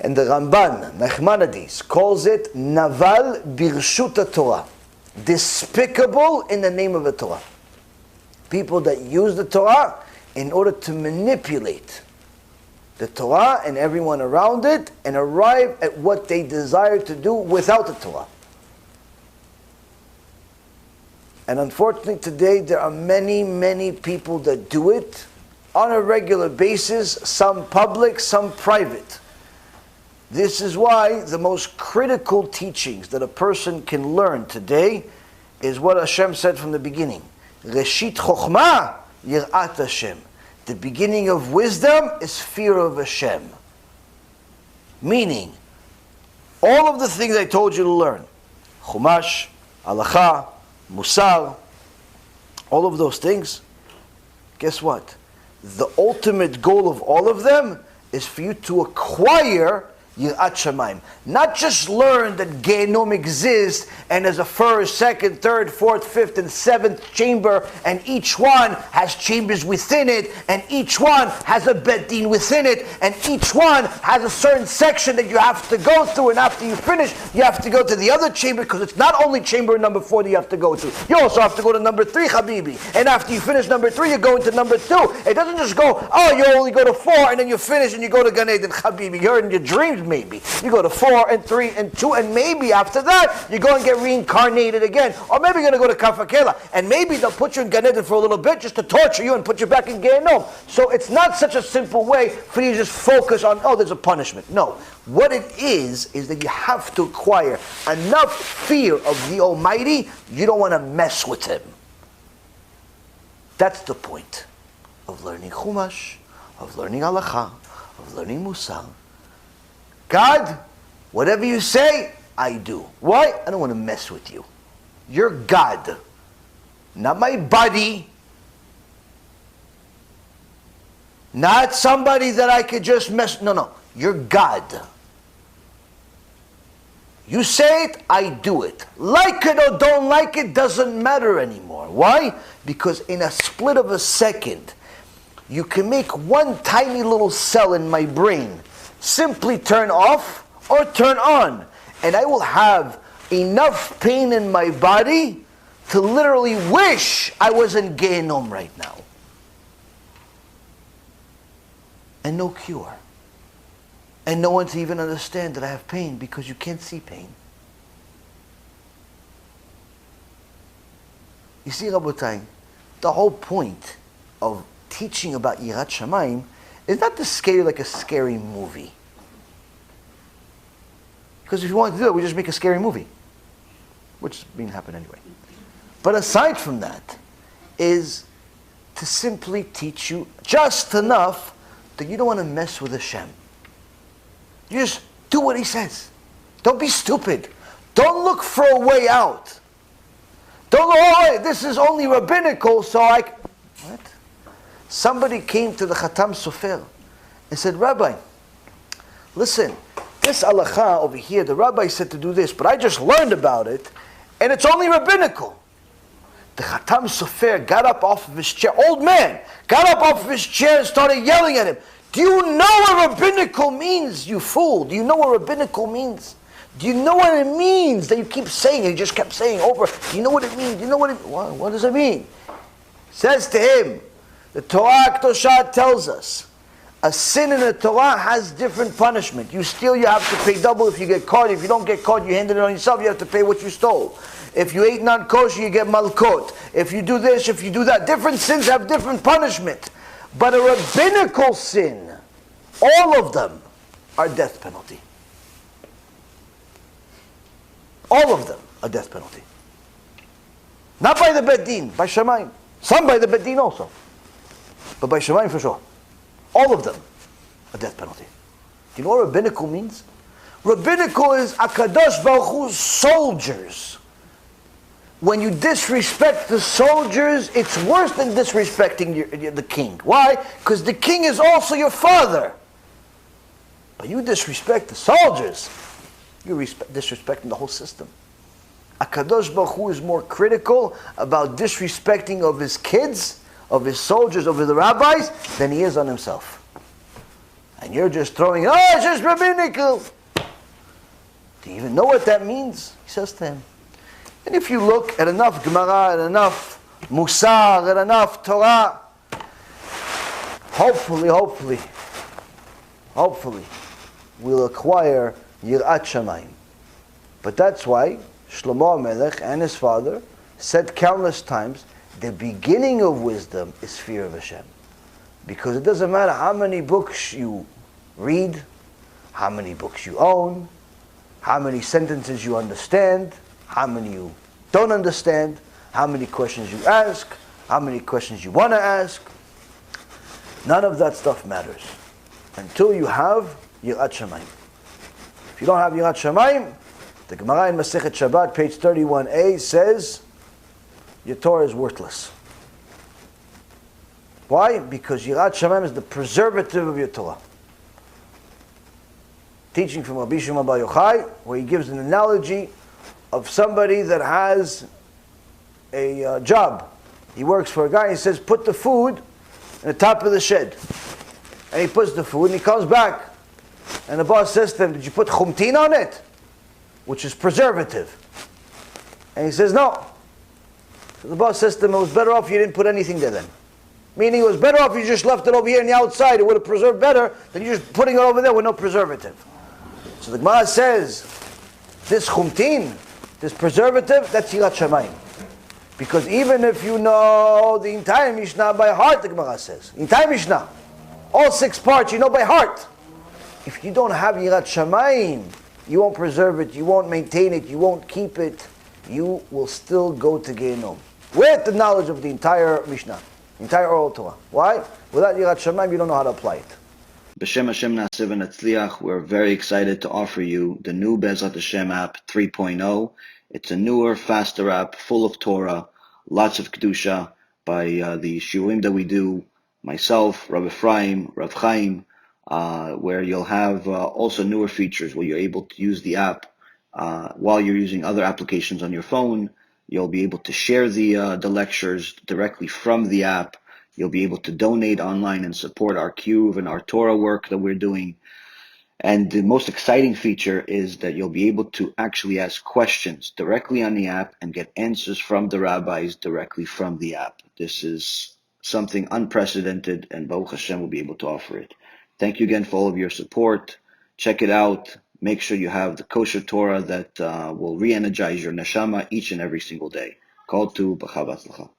And the Ramban, Nachmanides, calls it Naval Birshut Torah. Despicable in the name of the Torah. People that use the Torah in order to manipulate the Torah and everyone around it and arrive at what they desire to do without the Torah. And unfortunately today there are many, many people that do it on a regular basis, some public, some private. This is why the most critical teachings that a person can learn today is what HaShem said from the beginning. Reshit Chochmah Yirat HaShem. The beginning of wisdom is fear of HaShem. Meaning, all of the things I told you to learn, Chumash, Halacha, Mussar, all of those things, guess what? The ultimate goal of all of them is for you to acquire Yirat Shamayim. Not just learn that Gehenom exists and there's a first, second, third, fourth, fifth, and seventh chamber, and each one has chambers within it, and each one has a Bet Din within it, and each one has a certain section that you have to go through, and after you finish, you have to go to the other chamber, because it's not only chamber number 4 that you have to go to. You also have to go to number 3, Habibi. And after you finish number 3, you go into number 2. It doesn't just go, oh, you only go to 4, and then you finish, and you go to Gan Eden, Habibi. You're in your dreams, maybe. You go to 4 and 3 and 2, and maybe after that you go and get reincarnated again. Or maybe you're going to go to Kafakela, and maybe they'll put you in Gan Eden for a little bit just to torture you and put you back in Gehenom. So it's not such a simple way for you to just focus on, oh, there's a punishment. No. What it is that you have to acquire enough fear of the Almighty, you don't want to mess with Him. That's the point of learning Chumash, of learning Halacha, of learning Mussar. God, whatever you say, I do. Why? I don't want to mess with you. You're God, not my buddy, not somebody that I could just mess. No, you're God. You say it, I do it. Like it or don't like it doesn't matter anymore. Why? Because in a split of a second, you can make one tiny little cell in my brain simply turn off or turn on, and I will have enough pain in my body to literally wish I was in Gehenom right now. And no cure. And no one to even understand that I have pain, because you can't see pain. You see, Rabotai, the whole point of teaching about Yirat Shamayim is not to scare you like a scary movie. Because if you want to do it, we just make a scary movie. Which didn't happen anyway. But aside from that, is to simply teach you just enough that you don't want to mess with HaShem. You just do what He says. Don't be stupid. Don't look for a way out. Don't go, oh, this is only rabbinical, so what? Somebody came to the Khatam Sofer and said, Rabbi, listen, this halacha over here, the rabbi said to do this, but I just learned about it, and it's only rabbinical. The Khatam Sofer got up off of his chair, old man, got up off of his chair and started yelling at him. Do you know what rabbinical means, you fool? Do you know what rabbinical means? Do you know what it means that you keep saying? He just kept saying over. Do you know what it means? Do you know what does it mean? Says to him, the Torah Kedoshah tells us, a sin in the Torah has different punishment. You steal, you have to pay double if you get caught. If you don't get caught, you handle it on yourself, you have to pay what you stole. If you ate non-kosher, you get malkot. If you do this, if you do that. Different sins have different punishment. But a rabbinical sin, all of them are death penalty. All of them are death penalty. Not by the Bet Din, by Shamayim. Some by the Bet Din also. But by Shamayim for sure. All of them a death penalty. Do you know what rabbinical means? Rabbinical is Akadosh Baruch Hu's soldiers. When you disrespect the soldiers, it's worse than disrespecting the king. Why? Because the king is also your father. But you disrespect the soldiers, you're disrespecting the whole system. Akadosh Baruch Hu is more critical about disrespecting of his kids, of his soldiers, of the rabbis, than he is on himself. And you're just throwing, oh, it's just rabbinical. Do you even know what that means? He says to him. And if you look at enough Gemara, and enough Mussar, and enough Torah, hopefully, we'll acquire Yirat Shamayim. But that's why Shlomo HaMelech and his father said countless times, the beginning of wisdom is fear of Hashem. Because it doesn't matter how many books you read, how many books you own, how many sentences you understand, how many you don't understand, how many questions you ask, how many questions you want to ask. None of that stuff matters until you have Yirat Shamayim. If you don't have Yirat Shamayim, the Gemara in Masechet Shabbat, page 31a, says your Torah is worthless. Why? Because Yirat Shamayim is the preservative of your Torah. Teaching from Rabbi Shimon Bar Yochai, where he gives an analogy of somebody that has a job. He works for a guy, and he says, put the food in the top of the shed. And he puts the food, and he comes back. And the boss says to him, did you put chumtin on it? Which is preservative. And he says, no. So the boss says to him, it was better off you didn't put anything there then. Meaning it was better off you just left it over here on the outside. It would have preserved better than you just putting it over there with no preservative. So the Gemara says, this chumtin, this preservative, that's Yirat Shamayim. Because even if you know the entire Mishnah by heart, the Gemara says, the entire Mishnah, all 6 parts you know by heart. If you don't have Yirat Shamayim, you won't preserve it, you won't maintain it, you won't keep it, you will still go to Gehinnom. With the knowledge of the entire Mishnah, the entire oral Torah. Why? Without Yirat Shamayim, you don't know how to apply it. B'Shem Hashem Na'aseh v'Natzliach, we're very excited to offer you the new BeEzrat Hashem app 3.0. It's a newer, faster app, full of Torah, lots of Kedusha by the Shiurim that we do, myself, Rabbi Efraim, Rav Chaim, where you'll have also newer features where you're able to use the app while you're using other applications on your phone. You'll be able to share the lectures directly from the app. You'll be able to donate online and support our Cube and our Torah work that we're doing. And the most exciting feature is that you'll be able to actually ask questions directly on the app and get answers from the rabbis directly from the app. This is something unprecedented, and Baruch Hashem will be able to offer it. Thank you again for all of your support. Check it out. Make sure you have the kosher Torah that will re-energize your neshama each and every single day. Call to B'chav Atzlacha.